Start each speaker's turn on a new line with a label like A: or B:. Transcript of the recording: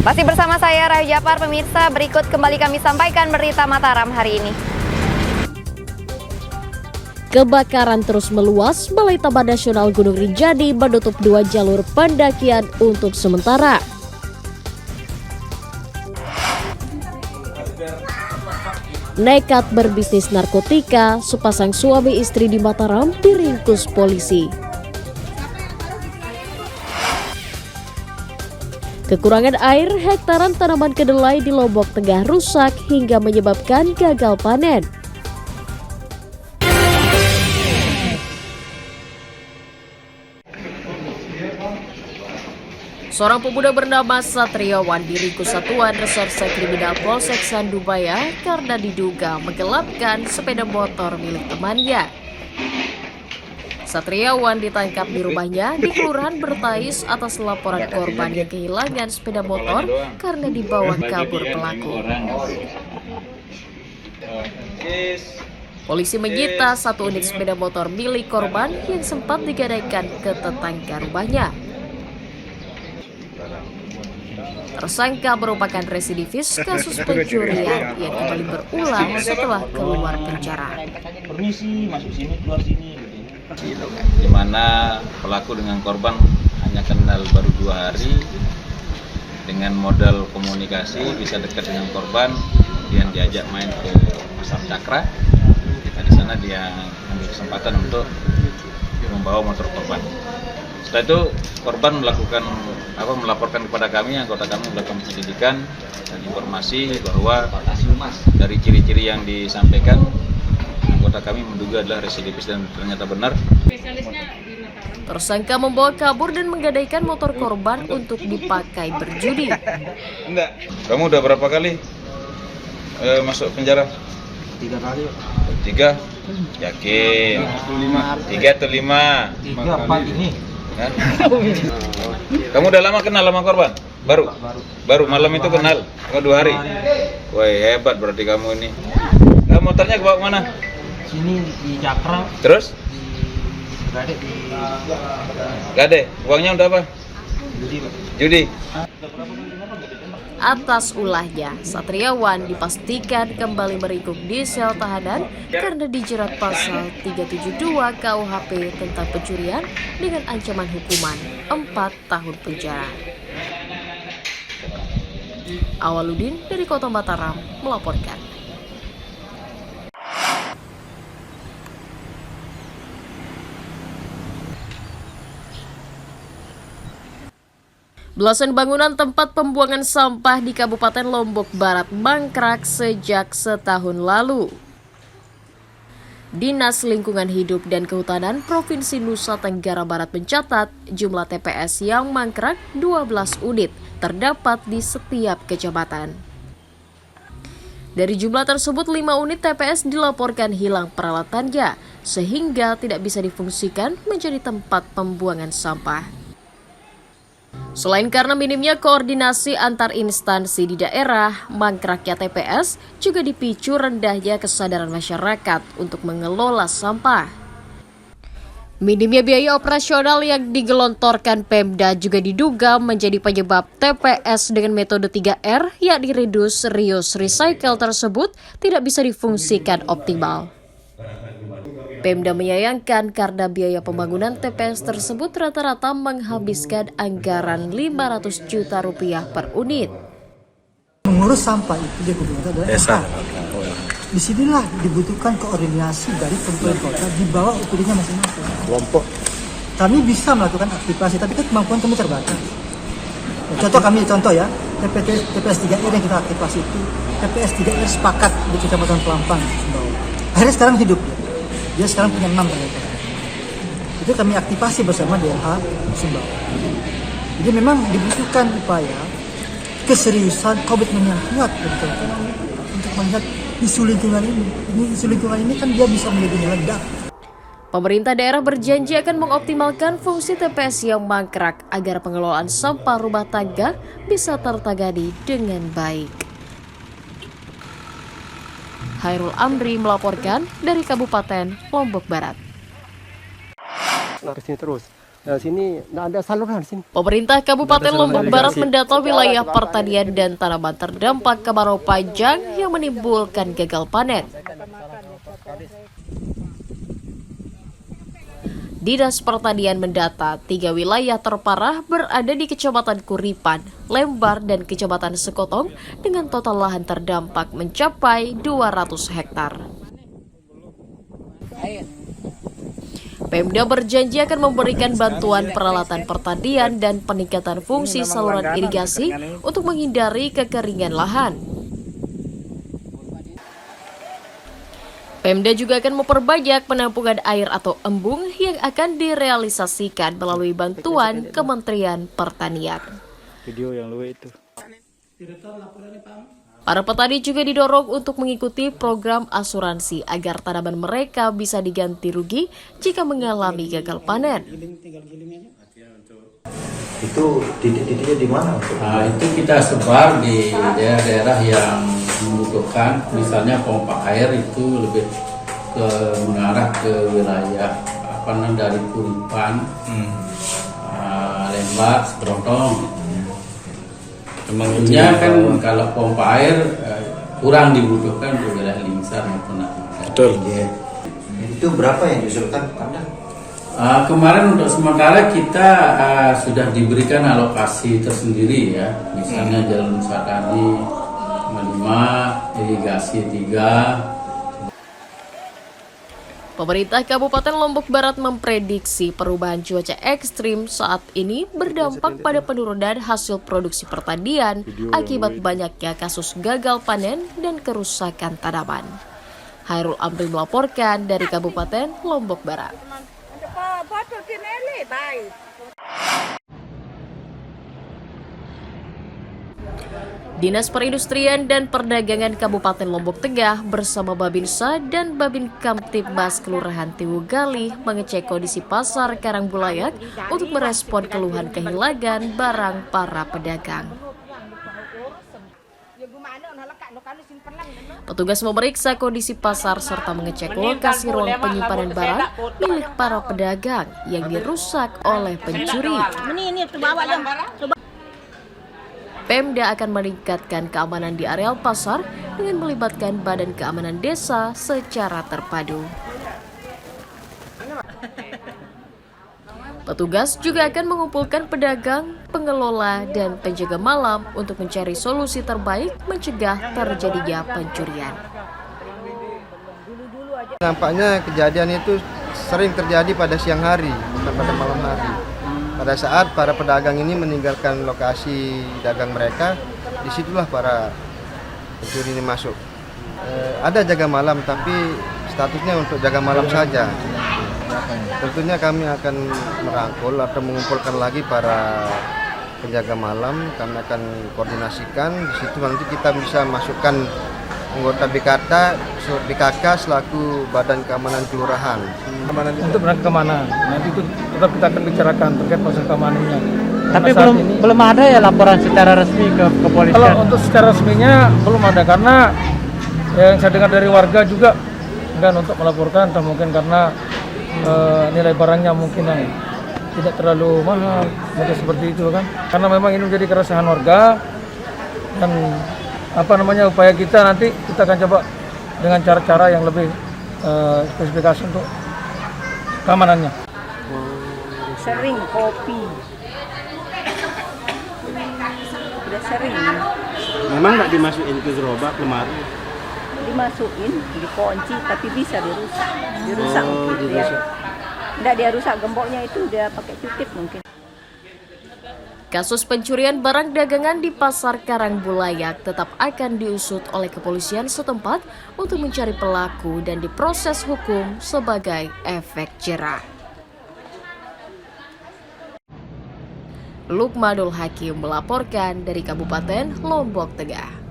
A: Masih bersama saya Rayu Japar, pemirsa. Berikut kembali kami sampaikan berita Mataram hari ini.
B: Kebakaran terus meluas, Balai Taman Nasional Gunung Rinjani menutup 2 jalur pendakian untuk sementara. Nekat berbisnis narkotika, sepasang suami istri di Mataram diringkus polisi. Kekurangan air, hektaran tanaman kedelai di Lombok Tengah rusak hingga menyebabkan gagal panen. Seorang pemuda bernama Satriawan diringkus Satuan Reserse Kriminal Polsek Sandubaya karena diduga menggelapkan sepeda motor milik temannya. Satriawan ditangkap di rumahnya di Kelurahan Bertais atas laporan korban yang kehilangan sepeda motor karena dibawa kabur pelaku. Polisi menyita 1 unit sepeda motor milik korban yang sempat digadaikan ke tetangga rumahnya. Tersangka merupakan residivis kasus pencurian yang kembali berulang setelah keluar penjara.
C: Permisi, masuk sini, keluar sini.
D: Di mana pelaku dengan korban hanya kenal baru 2 hari, dengan modal komunikasi bisa dekat dengan korban, kemudian diajak main ke Pasar Cakra. Di sana dia ambil kesempatan untuk membawa motor korban. Setelah itu korban melaporkan kepada kami, anggota kami melakukan penyelidikan dan informasi bahwa dari ciri-ciri yang disampaikan, anggota kami menduga adalah residivis dan ternyata benar.
B: Tersangka membawa kabur dan menggadaikan motor korban untuk dipakai berjudi.
D: Enggak. Kamu udah berapa kali masuk penjara?
C: 3 kali.
D: 3? Yakin? 3 atau 5?
C: 3, 4 ini.
D: Hah? Kamu udah lama kenal sama korban? Baru malam itu kenal? 2 hari? Wah, hebat berarti kamu ini. Motornya bawa mana?
C: Sini di Cakra.
D: Terus?
C: Gade di
D: Gade. Uangnya udah apa? Judi.
B: Atas ulahnya, Satriawan dipastikan kembali meringkuk di sel tahanan karena dijerat pasal 372 KUHP tentang pencurian dengan ancaman hukuman 4 tahun penjara. Awaludin dari Kota Mataram melaporkan. Belasan bangunan tempat pembuangan sampah di Kabupaten Lombok Barat mangkrak sejak setahun lalu. Dinas Lingkungan Hidup dan Kehutanan Provinsi Nusa Tenggara Barat mencatat jumlah TPS yang mangkrak 12 unit terdapat di setiap kecamatan. Dari jumlah tersebut 5 unit TPS dilaporkan hilang peralatannya sehingga tidak bisa difungsikan menjadi tempat pembuangan sampah. Selain karena minimnya koordinasi antar instansi di daerah, mangkraknya TPS juga dipicu rendahnya kesadaran masyarakat untuk mengelola sampah. Minimnya biaya operasional yang digelontorkan Pemda juga diduga menjadi penyebab TPS dengan metode 3R, yakni reduce, reuse, recycle tersebut tidak bisa difungsikan optimal. Pemda menyayangkan karena biaya pembangunan TPS tersebut rata-rata menghabiskan anggaran Rp500 juta per unit.
E: Mengurus sampah itu dia kebetulan adalah desa. Disinilah dibutuhkan koordinasi dari pemerintah kota di bawah otoritasnya masing-masing.
C: kelompok.
E: Kami bisa melakukan aktivasi, tapi kan kemampuan kami terbatas. Contoh ya, TPS 3R yang kita aktivasi itu, TPS 3R sepakat di Kecamatan Pelampang, Sumbawa. Akhirnya sekarang hidup. Dia sekarang punya 6 ternyata. Itu kami aktivasi bersama DLH Sumbawa. Jadi memang dibutuhkan upaya keseriusan komitmen yang kuat untuk melihat isu lingkungan ini. Isu lingkungan ini kan dia bisa menjadi meledak.
B: Pemerintah daerah berjanji akan mengoptimalkan fungsi TPS yang mangkrak agar pengelolaan sampah rumah tangga bisa tertangani dengan baik. Hairul Amri melaporkan dari Kabupaten Lombok Barat.
F: Harusnya terus Sini nggak ada saluran sini.
B: Pemerintah Kabupaten Lombok Barat mendata wilayah pertanian dan tanaman terdampak kemarau panjang yang menimbulkan gagal panen. Dinas Pertanian mendata 3 wilayah terparah berada di Kecamatan Kuripan, Lembar, dan Kecamatan Sekotong dengan total lahan terdampak mencapai 200 hektar. Pemda berjanji akan memberikan bantuan peralatan pertanian dan peningkatan fungsi saluran irigasi untuk menghindari kekeringan lahan. Pemda juga akan memperbanyak penampungan air atau embung yang akan direalisasikan melalui bantuan Kementerian Pertanian.
F: Video yang luwe itu.
B: Para petani juga didorong untuk mengikuti program asuransi agar tanaman mereka bisa diganti rugi jika mengalami gagal panen.
G: Itu titik-titiknya di mana?
H: Itu kita sebar di daerah-daerah yang membutuhkan, misalnya pompa air itu lebih mengarah ke wilayah dari Kuripan, Lembar, Sekotong. Tentunya kan kalau pompa air kurang dibutuhkan di wilayah Lingsar maupun
G: Betul. Itu berapa yang diusulkan Anda?
H: Kemarin untuk sementara kita sudah diberikan alokasi tersendiri ya, misalnya Jalan Nusantara 5, irigasi 3.
B: Pemerintah Kabupaten Lombok Barat memprediksi perubahan cuaca ekstrim saat ini berdampak pada penurunan hasil produksi pertanian akibat banyaknya kasus gagal panen dan kerusakan tanaman. Hairul Amri melaporkan dari Kabupaten Lombok Barat. Dinas Perindustrian dan Perdagangan Kabupaten Lombok Tengah bersama Babinsa dan Babin Kamtibmas Kelurahan Tiwugali mengecek kondisi pasar Karangbulayak untuk merespon keluhan kehilangan barang para pedagang. Petugas memeriksa kondisi pasar serta mengecek lokasi ruang penyimpanan barang milik para pedagang yang dirusak oleh pencuri. Pemda akan meningkatkan keamanan di areal pasar dengan melibatkan Badan Keamanan Desa secara terpadu. Petugas juga akan mengumpulkan pedagang, pengelola, dan penjaga malam untuk mencari solusi terbaik mencegah terjadinya pencurian.
I: Nampaknya kejadian itu sering terjadi pada siang hari, bukan pada malam hari. Pada saat para pedagang ini meninggalkan lokasi dagang mereka, disitulah para pencuri ini masuk. Ada jaga malam, tapi statusnya untuk jaga malam saja. Tentunya kami akan merangkul atau mengumpulkan lagi para penjaga malam. Kami akan koordinasikan. Di situ nanti kita bisa masukkan anggota BKK selaku Badan Keamanan Kelurahan.
C: Untuk berangkat kemana? Nanti itu tetap kita akan bicarakan terkait proses keamanannya.
F: Tapi belum ada ya laporan secara resmi ke kepolisian.
C: Kalau untuk secara resminya belum ada, karena yang saya dengar dari warga juga enggan untuk melaporkan, atau mungkin karena nilai barangnya mungkin yang tidak terlalu mahal, mungkin seperti itu kan. Karena memang ini menjadi keresahan warga, dan upaya kita nanti kita akan coba dengan cara-cara yang lebih spesifikasi untuk keamanannya.
J: Sering kopi, udah sering.
F: Memang nggak dimasukin ke gerobak lemari?
J: Dimasukin, dikunci, tapi bisa dirusak mungkin ya. Nggak dia rusak, gemboknya itu dia pakai cutip mungkin.
B: Kasus pencurian barang dagangan di Pasar Karangbulayak tetap akan diusut oleh kepolisian setempat untuk mencari pelaku dan diproses hukum sebagai efek jerah. Lukmanul Hakim melaporkan dari Kabupaten Lombok Tengah.